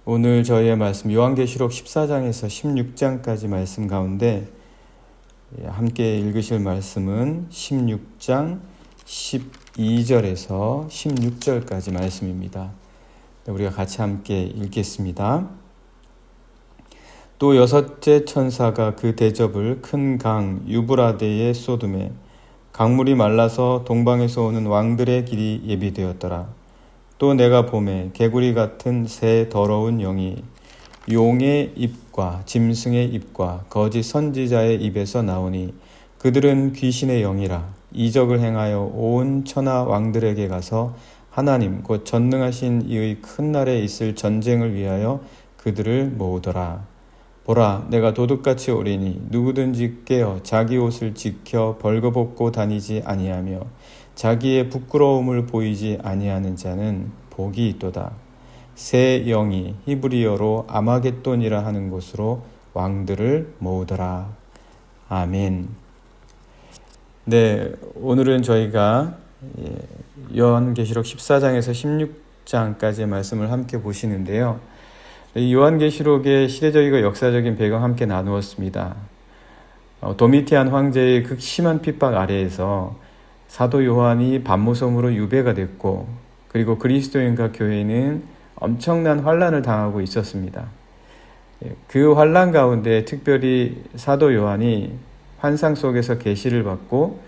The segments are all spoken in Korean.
오늘 저희의 말씀 요한계시록 14장에서 16장까지 말씀 가운데 함께 읽으실 말씀은 16장 12절에서 16절까지 말씀입니다. 우리가 같이 함께 읽겠습니다. 또 여섯째 천사가 그 대접을 큰 강 유브라데에 쏟음에 강물이 말라서 동방에서 오는 왕들의 길이 예비되었더라. 또 내가 보매 개구리 같은 새 더러운 영이 용의 입과 짐승의 입과 거짓 선지자의 입에서 나오니 그들은 귀신의 영이라. 이적을 행하여 온 천하 왕들에게 가서 하나님 곧 전능하신 이의 큰 날에 있을 전쟁을 위하여 그들을 모으더라. 보라, 내가 도둑같이 오리니 누구든지 깨어 자기 옷을 지켜 벌거벗고 다니지 아니하며 자기의 부끄러움을 보이지 아니하는 자는 복이 있도다. 새 영이 히브리어로 아마겟돈이라 하는 곳으로 왕들을 모으더라. 아멘. 네, 오늘은 저희가 요한계시록 14장에서 16장까지의 말씀을 함께 보시는데요. 요한계시록의 시대적이고 역사적인 배경 함께 나누었습니다. 도미티안 황제의 극심한 핍박 아래에서 사도 요한이 반모섬으로 유배가 됐고, 그리고 그리스도인과 교회는 엄청난 환난을 당하고 있었습니다. 그 환난 가운데 특별히 사도 요한이 환상 속에서 계시를 받고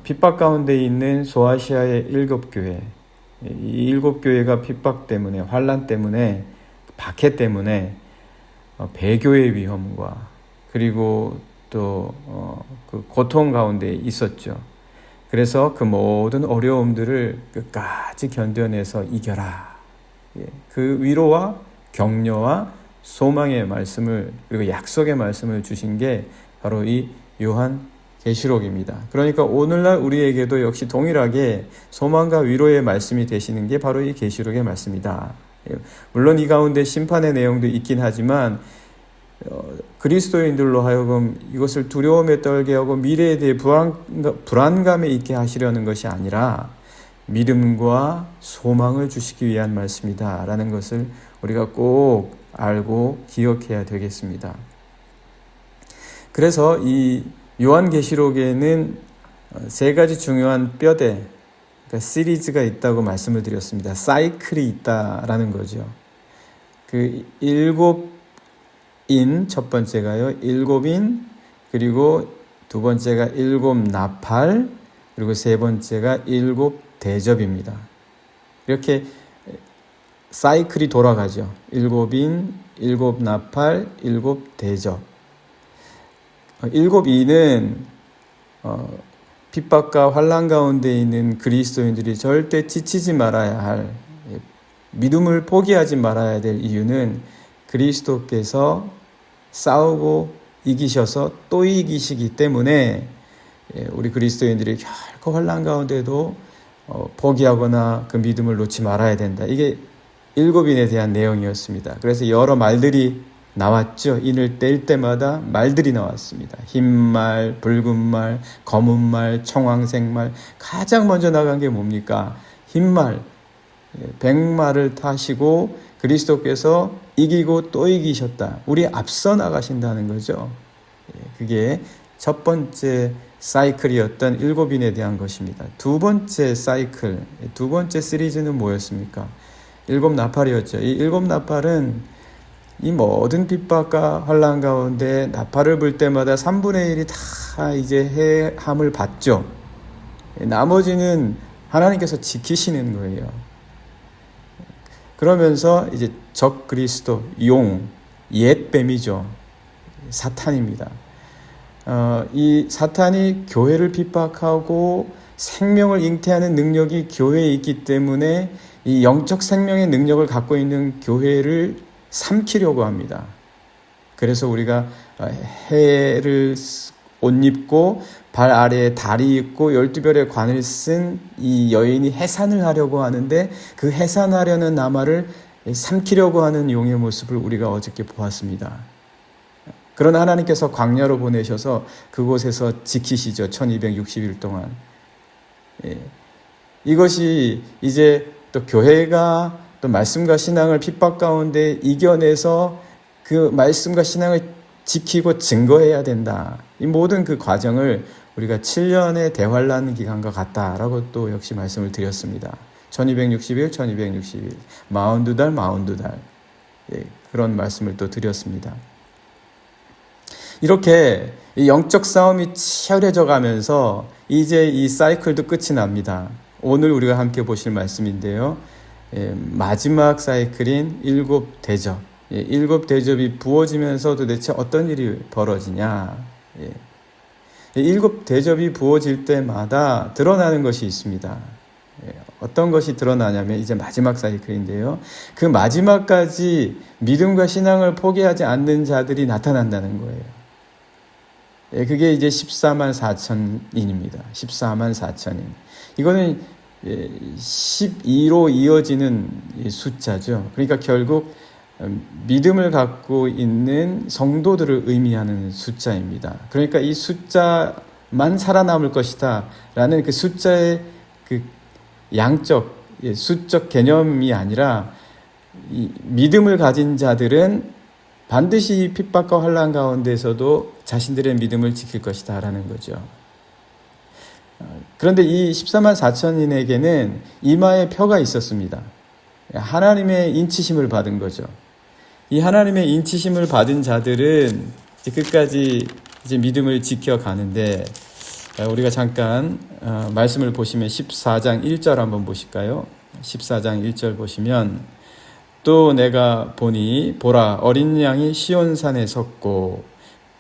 핍박 가운데 있는 소아시아의 7교회, 이 7교회가 핍박 때문에, 환난 때문에, 박해 때문에 배교의 위험과 그리고 또 그 고통 가운데 있었죠. 그래서 그 모든 어려움들을 끝까지 견뎌내서 이겨라. 그 위로와 격려와 소망의 말씀을, 그리고 약속의 말씀을 주신 게 바로 이 요한계시록입니다. 그러니까 오늘날 우리에게도 역시 동일하게 소망과 위로의 말씀이 되시는 게 바로 이 계시록의 말씀이다. 물론 이 가운데 심판의 내용도 있긴 하지만 그리스도인들로 하여금 이것을 두려움에 떨게 하고 미래에 대해 불안감에 있게 하시려는 것이 아니라 믿음과 소망을 주시기 위한 말씀이다 라는 것을 우리가 꼭 알고 기억해야 되겠습니다. 그래서 이 요한계시록에는 세 가지 중요한 뼈대, 그러니까 시리즈가 있다고 말씀을 드렸습니다. 사이클이 있다라는 거죠. 그 7인 첫 번째가요, 7인, 그리고 두 번째가 7나팔, 그리고 세 번째가 7대접입니다. 이렇게 사이클이 돌아가죠. 7인, 7나팔, 7대접. 7인은 핍박과 환난 가운데 있는 그리스도인들이 절대 지치지 말아야 할, 믿음을 포기하지 말아야 될 이유는 그리스도께서 싸우고 이기셔서 또 이기시기 때문에 우리 그리스도인들이 결코 환난 가운데도 포기하거나 그 믿음을 놓지 말아야 된다. 이게 7인에 대한 내용이었습니다. 그래서 여러 말들이 나왔죠. 인을 뗄 때마다 말들이 나왔습니다. 흰말, 붉은말, 검은말, 청황색말. 가장 먼저 나간 게 뭡니까? 흰말, 백말을 타시고 그리스도께서 이기고 또 이기셨다. 우리 앞서 나가신다는 거죠. 그게 첫 번째 사이클이었던 7인에 대한 것입니다. 두 번째 사이클, 두 번째 시리즈는 뭐였습니까? 7나팔이었죠. 이 7나팔은 이 모든 핍박과 환난 가운데 나팔을 불 때마다 3분의 1이 다 이제 해함을 받죠. 나머지는 하나님께서 지키시는 거예요. 그러면서 이제 적 그리스도, 용, 옛뱀이죠. 사탄입니다. 이 사탄이 교회를 핍박하고 생명을 잉태하는 능력이 교회에 있기 때문에 이 영적 생명의 능력을 갖고 있는 교회를 삼키려고 합니다. 그래서 우리가 해를 옷 입고 발 아래에 다리 있고 12별의 관을 쓴 이 여인이 해산을 하려고 하는데 그 해산하려는 나마를 삼키려고 하는 용의 모습을 우리가 어저께 보았습니다. 그러나 하나님께서 광야로 보내셔서 그곳에서 지키시죠. 1260일 동안. 이것이 이제 또 교회가 또 말씀과 신앙을 핍박 가운데 이겨내서 그 말씀과 신앙을 지키고 증거해야 된다. 이 모든 그 과정을 우리가 7년의 대환란 기간과 같다라고 또 역시 말씀을 드렸습니다. 1260일, 1260일, 42달, 42달. 예, 그런 말씀을 또 드렸습니다. 이렇게 영적 싸움이 치열해져 가면서 이제 이 사이클도 끝이 납니다. 오늘 우리가 함께 보실 말씀인데요. 마지막 사이클인 일곱 대접. 일곱 대접이 부어지면서 도대체 어떤 일이 벌어지냐. 일곱 대접이 부어질 때마다 드러나는 것이 있습니다. 어떤 것이 드러나냐면 이제 마지막 사이클인데요. 그 마지막까지 믿음과 신앙을 포기하지 않는 자들이 나타난다는 거예요. 그게 이제 14만 4천인입니다. 14만 4천인. 이거는 12로 이어지는 숫자죠. 그러니까 결국 믿음을 갖고 있는 성도들을 의미하는 숫자입니다. 그러니까 이 숫자만 살아남을 것이다 라는 그 숫자의 그 양적, 수적 개념이 아니라 이 믿음을 가진 자들은 반드시 핍박과 환난 가운데서도 자신들의 믿음을 지킬 것이다 라는 거죠. 그런데 이 14만 4천인에게는 이마에 표가 있었습니다. 하나님의 인치심을 받은 거죠. 이 하나님의 인치심을 받은 자들은 이제 끝까지 이제 믿음을 지켜가는데, 우리가 잠깐 말씀을 보시면 14장 1절 한번 보실까요? 14장 1절 보시면, 또 내가 보니 보라 어린 양이 시온산에 섰고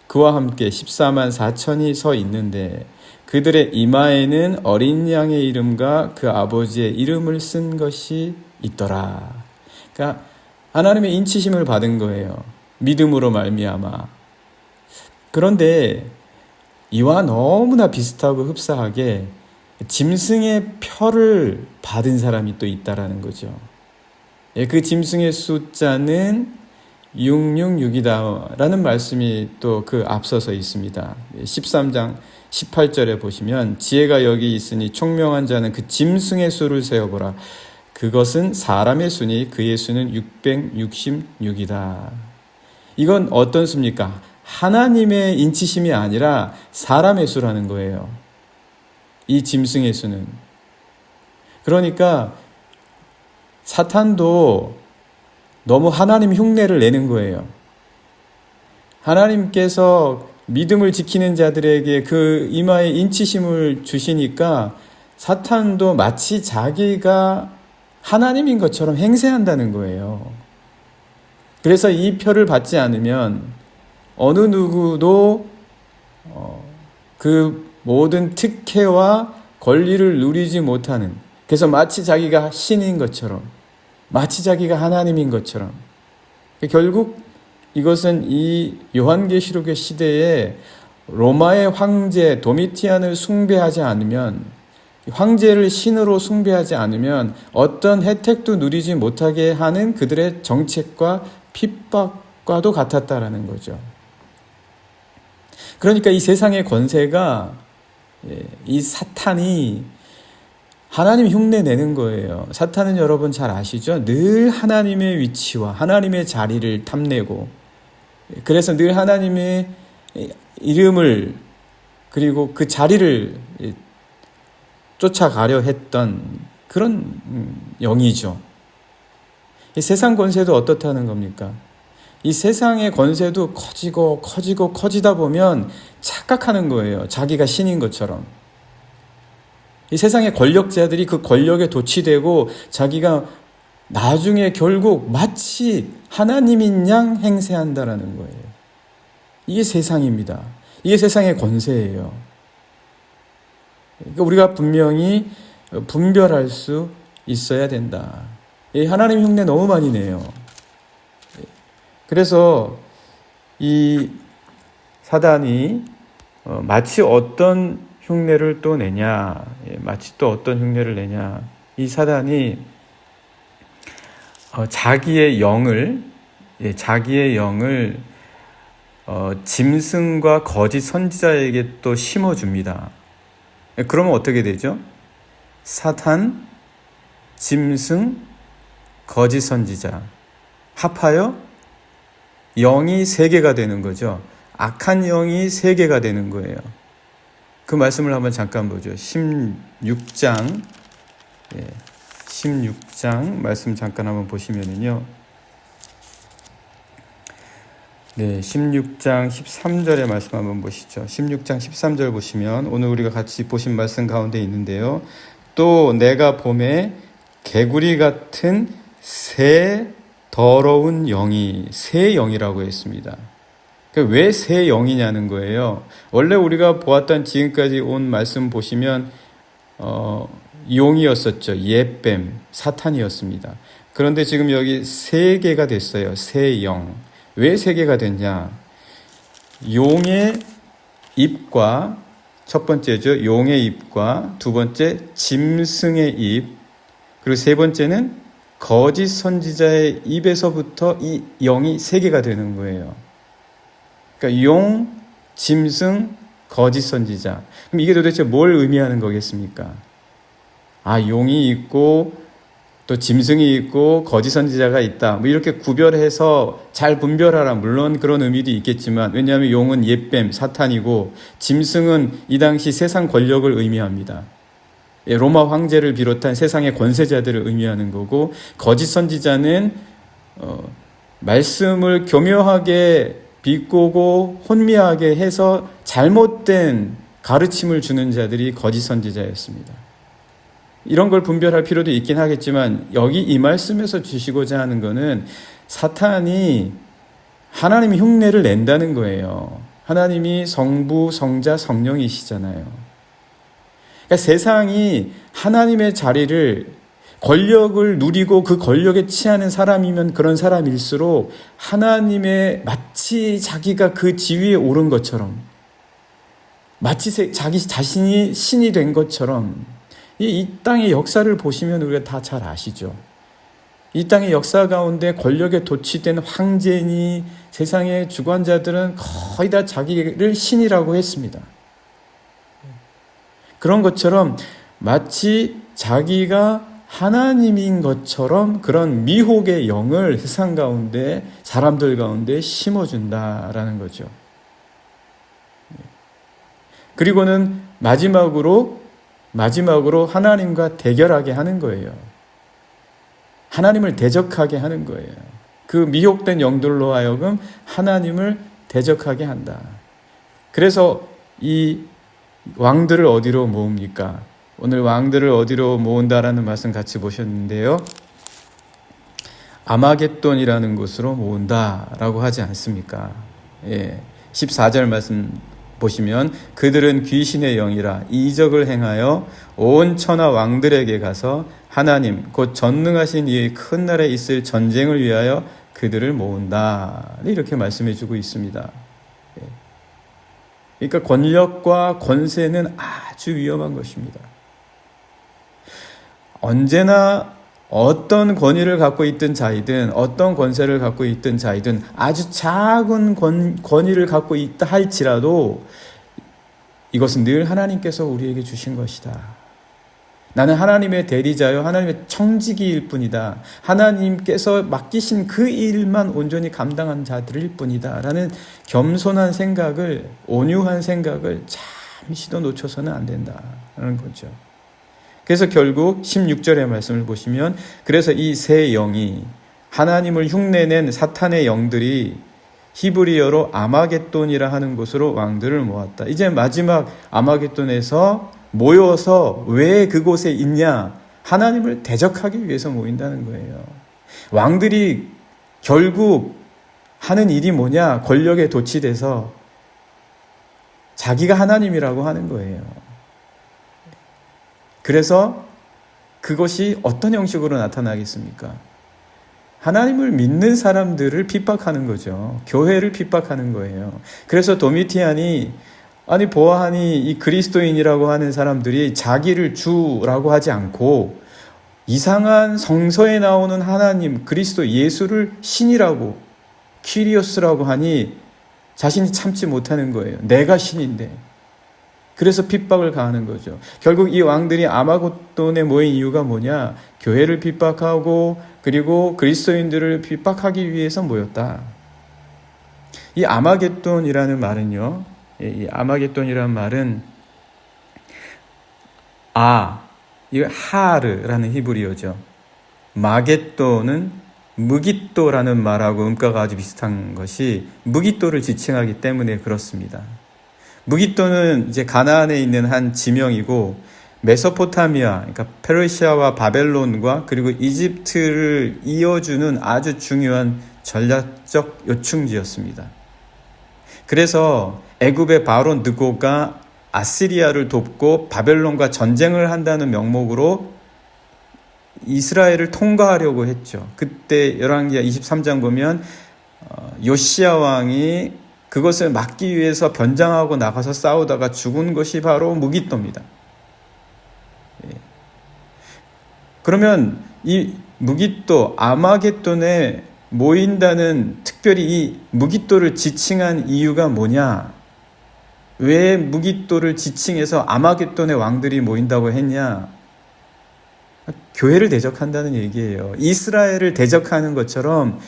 그와 함께 14만 4천이 서 있는데 그들의 이마에는 어린 양의 이름과 그 아버지의 이름을 쓴 것이 있더라. 그러니까 하나님의 인치심을 받은 거예요. 믿음으로 말미암아. 그런데 이와 너무나 비슷하고 흡사하게 짐승의 표를 받은 사람이 또 있다라는 거죠. 그 짐승의 숫자는 666이다 라는 말씀이 또 그 앞서서 있습니다. 13장 18절에 보시면 지혜가 여기 있으니 총명한 자는 그 짐승의 수를 세어보라. 그것은 사람의 수니 그의 수는 666이다. 이건 어떤 수입니까? 하나님의 인치심이 아니라 사람의 수라는 거예요. 이 짐승의 수는. 그러니까 사탄도 너무 하나님 흉내를 내는 거예요. 하나님께서 믿음을 지키는 자들에게 그 이마에 인치심을 주시니까 사탄도 마치 자기가 하나님인 것처럼 행세한다는 거예요. 그래서 이 표를 받지 않으면 어느 누구도 그 모든 특혜와 권리를 누리지 못하는, 그래서 마치 자기가 신인 것처럼, 마치 자기가 하나님인 것처럼. 결국 이것은 이 요한계시록의 시대에 로마의 황제 도미티안을 숭배하지 않으면, 황제를 신으로 숭배하지 않으면 어떤 혜택도 누리지 못하게 하는 그들의 정책과 핍박과도 같았다라는 거죠. 그러니까 이 세상의 권세가, 이 사탄이 하나님 흉내 내는 거예요. 사탄은 여러분 잘 아시죠? 늘 하나님의 위치와 하나님의 자리를 탐내고, 그래서 늘 하나님의 이름을 그리고 그 자리를 쫓아가려 했던 그런 영이죠. 이 세상 권세도 어떻다는 겁니까? 이 세상의 권세도 커지고 커지다 보면 착각하는 거예요. 자기가 신인 것처럼. 이 세상의 권력자들이 그 권력에 도취되고 자기가 나중에 결국 마치 하나님인 양 행세한다라는 거예요. 이게 세상입니다. 이게 세상의 권세예요. 그러니까 우리가 분명히 분별할 수 있어야 된다. 하나님 흉내 너무 많이 내요. 그래서 이 사단이 마치 어떤 흉내를 또 내냐, 마치 또 어떤 흉내를 내냐, 이 사단이 자기의 영을 짐승과 거짓 선지자에게 또 심어줍니다. 그러면 어떻게 되죠? 사탄, 짐승, 거짓 선지자 합하여 영이 세 개가 되는 거죠. 악한 영이 세 개가 되는 거예요. 그 말씀을 한번 잠깐 보죠. 16장 16장 말씀 잠깐 한번 보시면은요. 네, 16장 13절의 말씀 한번 보시죠. 16장 13절 보시면 오늘 우리가 같이 보신 말씀 가운데 있는데요. 또 내가 봄에 개구리 같은 새 더러운 영이, 새 영이라고 했습니다. 왜 새 영이냐는 거예요. 원래 우리가 보았던 지금까지 온 말씀 보시면 용이었었죠. 옛뱀, 사탄이었습니다. 그런데 지금 여기 세 개가 됐어요. 새 영. 왜 세 개가 됐냐? 용의 입과 첫 번째죠. 용의 입과 두 번째 짐승의 입, 그리고 세 번째는 거짓 선지자의 입에서부터 이 영이 세 개가 되는 거예요. 그러니까 용, 짐승, 거짓 선지자. 그럼 이게 도대체 뭘 의미하는 거겠습니까? 용이 있고 또 짐승이 있고 거짓 선지자가 있다. 뭐 이렇게 구별해서 잘 분별하라. 물론 그런 의미도 있겠지만, 왜냐하면 용은 옛뱀, 사탄이고 짐승은 이 당시 세상 권력을 의미합니다. 로마 황제를 비롯한 세상의 권세자들을 의미하는 거고, 거짓 선지자는 말씀을 교묘하게 비꼬고 혼미하게 해서 잘못된 가르침을 주는 자들이 거짓 선지자였습니다. 이런 걸 분별할 필요도 있긴 하겠지만, 여기 이 말씀에서 주시고자 하는 것은 사탄이 하나님의 흉내를 낸다는 거예요. 하나님이 성부, 성자, 성령이시잖아요. 그러니까 세상이 하나님의 자리를, 권력을 누리고 그 권력에 취하는 사람이면 그런 사람일수록 하나님의 마치 자기가 그 지위에 오른 것처럼, 마치 자기 자신이 신이 된 것처럼, 이 땅의 역사를 보시면 우리가 다 잘 아시죠. 이 땅의 역사 가운데 권력에 도취된 황제니 세상의 주관자들은 거의 다 자기를 신이라고 했습니다. 그런 것처럼 마치 자기가 하나님인 것처럼 그런 미혹의 영을 세상 가운데, 사람들 가운데 심어준다라는 거죠. 그리고는 마지막으로 하나님과 대결하게 하는 거예요. 하나님을 대적하게 하는 거예요. 그 미혹된 영들로 하여금 하나님을 대적하게 한다. 그래서 이 왕들을 어디로 모읍니까? 오늘 왕들을 어디로 모은다라는 말씀 같이 보셨는데요. 아마겟돈이라는 곳으로 모은다라고 하지 않습니까? 14절 말씀 보시면 그들은 귀신의 영이라 이적을 행하여 온 천하 왕들에게 가서 하나님 곧 전능하신 이 큰 날에 있을 전쟁을 위하여 그들을 모은다. 이렇게 말씀해 주고 있습니다. 그러니까 권력과 권세는 아주 위험한 것입니다. 언제나 어떤 권위를 갖고 있던 자이든 어떤 권세를 갖고 있던 자이든 아주 작은 권위를 갖고 있다 할지라도 이것은 늘 하나님께서 우리에게 주신 것이다. 나는 하나님의 대리자요 하나님의 청지기일 뿐이다. 하나님께서 맡기신 그 일만 온전히 감당한 자들일 뿐이다 라는 겸손한 생각을, 온유한 생각을 잠시도 놓쳐서는 안 된다라는 거죠. 그래서 결국 16절의 말씀을 보시면, 그래서 이 세 영이, 하나님을 흉내낸 사탄의 영들이 히브리어로 아마겟돈이라 하는 곳으로 왕들을 모았다. 이제 마지막 아마겟돈에서 모여서 왜 그곳에 있냐? 하나님을 대적하기 위해서 모인다는 거예요. 왕들이 결국 하는 일이 뭐냐? 권력에 도취돼서 자기가 하나님이라고 하는 거예요. 그래서 그것이 어떤 형식으로 나타나겠습니까? 하나님을 믿는 사람들을 핍박하는 거죠. 교회를 핍박하는 거예요. 그래서 도미티안이 보아하니 이 그리스도인이라고 하는 사람들이 자기를 주라고 하지 않고 이상한 성서에 나오는 하나님, 그리스도 예수를 신이라고, 퀴리오스라고 하니 자신이 참지 못하는 거예요. 내가 신인데. 그래서 핍박을 가하는 거죠. 결국 이 왕들이 아마겟돈에 모인 이유가 뭐냐? 교회를 핍박하고 그리고 그리스도인들을 핍박하기 위해서 모였다. 이 아마겟돈이라는 말은요, 이 아마겟돈이라는 말은 이거 하르라는 히브리어죠. 마겟돈은 무깃도라는 말하고 음가가 아주 비슷한 것이 무깃도를 지칭하기 때문에 그렇습니다. 무깃도는 이제 가나안에 있는 한 지명이고 메소포타미아, 그러니까 페르시아와 바벨론과 그리고 이집트를 이어주는 아주 중요한 전략적 요충지였습니다. 그래서 애굽의 바로 느고가 아시리아를 돕고 바벨론과 전쟁을 한다는 명목으로 이스라엘을 통과하려고 했죠. 그때 열왕기하 23장 보면 요시야 왕이 그것을 막기 위해서 변장하고 나가서 싸우다가 죽은 것이 바로 무깃도입니다. 그러면 이 무깃도, 아마겟돈에 모인다는, 특별히 이 무깃도를 지칭한 이유가 뭐냐? 왜 무깃도를 지칭해서 아마겟돈의 왕들이 모인다고 했냐? 교회를 대적한다는 얘기예요. 이스라엘을 대적하는 것처럼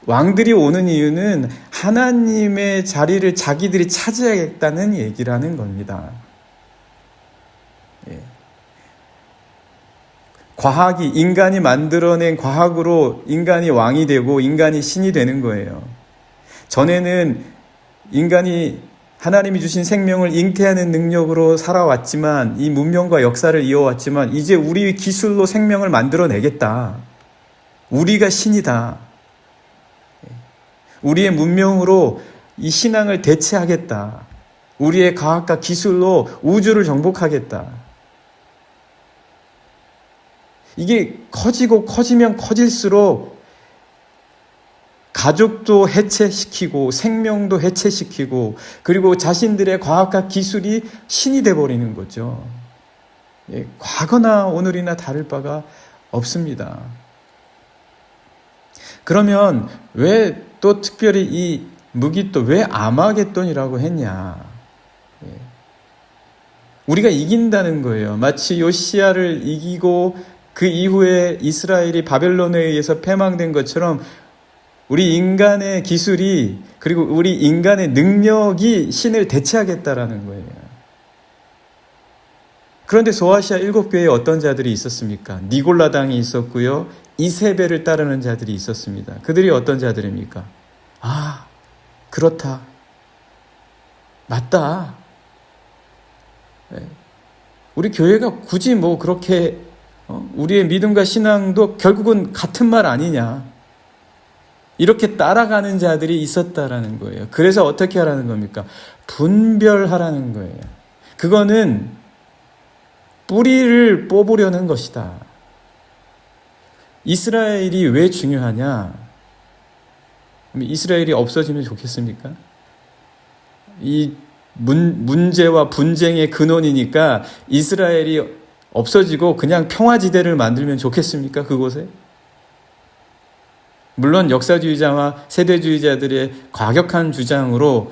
왕들이 오는 이유는 하나님의 자리를 자기들이 차지하겠다는 얘기라는 겁니다. 과학이, 인간이 만들어낸 과학으로 인간이 왕이 되고 인간이 신이 되는 거예요. 전에는 인간이 하나님이 주신 생명을 잉태하는 능력으로 살아왔지만, 이 문명과 역사를 이어왔지만, 이제 우리 기술로 생명을 만들어내겠다. 우리가 신이다. 우리의 문명으로 이 신앙을 대체하겠다. 우리의 과학과 기술로 우주를 정복하겠다. 이게 커지고 커지면 커질수록 가족도 해체시키고 생명도 해체시키고 그리고 자신들의 과학과 기술이 신이 돼버리는 거죠. 과거나 오늘이나 다를 바가 없습니다. 그러면 왜 또 특별히 이 무깃도, 왜 아마겟돈이라고 했냐? 우리가 이긴다는 거예요. 마치 요시야를 이기고 그 이후에 이스라엘이 바벨론에 의해서 패망된 것처럼 우리 인간의 기술이, 그리고 우리 인간의 능력이 신을 대체하겠다라는 거예요. 그런데 소아시아 7교회에 어떤 자들이 있었습니까? 니골라당이 있었고요. 이세벨을 따르는 자들이 있었습니다. 그들이 어떤 자들입니까? 그렇다. 맞다. 우리 교회가 굳이 뭐 그렇게 우리의 믿음과 신앙도 결국은 같은 말 아니냐. 이렇게 따라가는 자들이 있었다라는 거예요. 그래서 어떻게 하라는 겁니까? 분별하라는 거예요. 그거는 뿌리를 뽑으려는 것이다. 이스라엘이 왜 중요하냐? 이스라엘이 없어지면 좋겠습니까? 이 문제와 분쟁의 근원이니까 이스라엘이 없어지고 그냥 평화지대를 만들면 좋겠습니까? 그곳에? 물론 역사주의자와 세대주의자들의 과격한 주장으로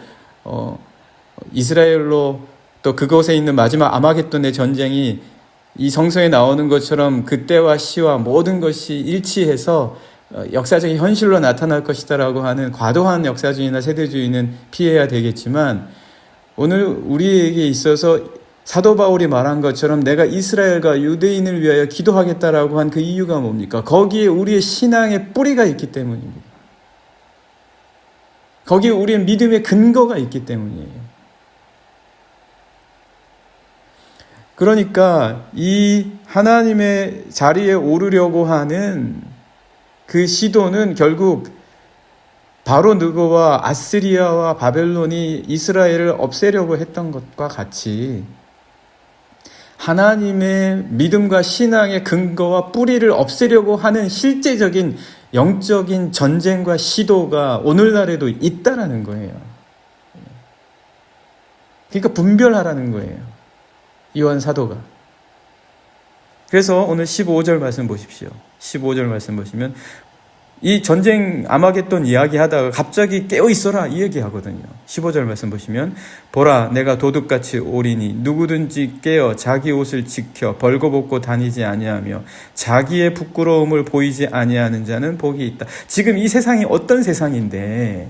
이스라엘로 또 그곳에 있는 마지막 아마겟돈의 전쟁이 이 성서에 나오는 것처럼 그때와 시와 모든 것이 일치해서 역사적인 현실로 나타날 것이다라고 하는 과도한 역사주의나 세대주의는 피해야 되겠지만, 오늘 우리에게 있어서 사도 바울이 말한 것처럼 내가 이스라엘과 유대인을 위하여 기도하겠다라고 한 그 이유가 뭡니까? 거기에 우리의 신앙의 뿌리가 있기 때문입니다. 거기에 우리의 믿음의 근거가 있기 때문이에요. 그러니까 이 하나님의 자리에 오르려고 하는 그 시도는 결국 바로 느고와 아스리아와 바벨론이 이스라엘을 없애려고 했던 것과 같이 하나님의 믿음과 신앙의 근거와 뿌리를 없애려고 하는 실제적인 영적인 전쟁과 시도가 오늘날에도 있다라는 거예요. 그러니까 분별하라는 거예요. 요한 사도가. 그래서 오늘 15절 말씀 보십시오. 15절 말씀 보시면 이 전쟁 아마겟돈 이야기하다가 갑자기 깨어 있어라 이 얘기하거든요. 15절 말씀 보시면 보라 내가 도둑같이 오리니 누구든지 깨어 자기 옷을 지켜 벌거벗고 다니지 아니하며 자기의 부끄러움을 보이지 아니하는 자는 복이 있다. 지금 이 세상이 어떤 세상인데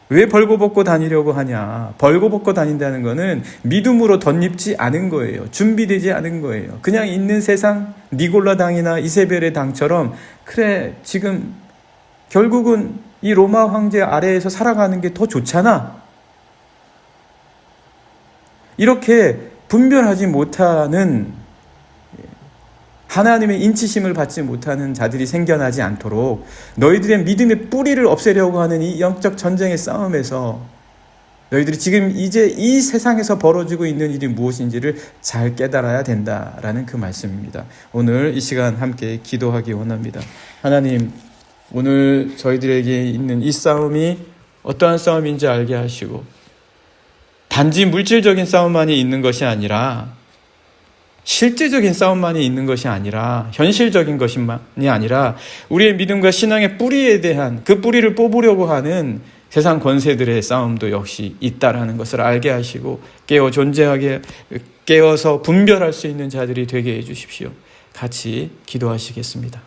왜 벌거벗고 다니려고 하냐? 벌거벗고 다닌다는 거는 믿음으로 덧입지 않은 거예요. 준비되지 않은 거예요. 그냥 있는 세상 니골라 당이나 이세벨의 당처럼 그래 지금 결국은 이 로마 황제 아래에서 살아가는 게 더 좋잖아. 이렇게 분별하지 못하는 하나님의 인치심을 받지 못하는 자들이 생겨나지 않도록 너희들의 믿음의 뿌리를 없애려고 하는 이 영적 전쟁의 싸움에서 너희들이 지금 이제 이 세상에서 벌어지고 있는 일이 무엇인지를 잘 깨달아야 된다라는 그 말씀입니다. 오늘 이 시간 함께 기도하기 원합니다. 하나님, 오늘 저희들에게 있는 이 싸움이 어떠한 싸움인지 알게 하시고 단지 물질적인 싸움만이 있는 것이 아니라 실제적인 싸움만이 있는 것이 아니라 현실적인 것만이 아니라 우리의 믿음과 신앙의 뿌리에 대한 그 뿌리를 뽑으려고 하는 세상 권세들의 싸움도 역시 있다라는 것을 알게 하시고 깨어서 분별할 수 있는 자들이 되게 해 주십시오. 같이 기도하시겠습니다.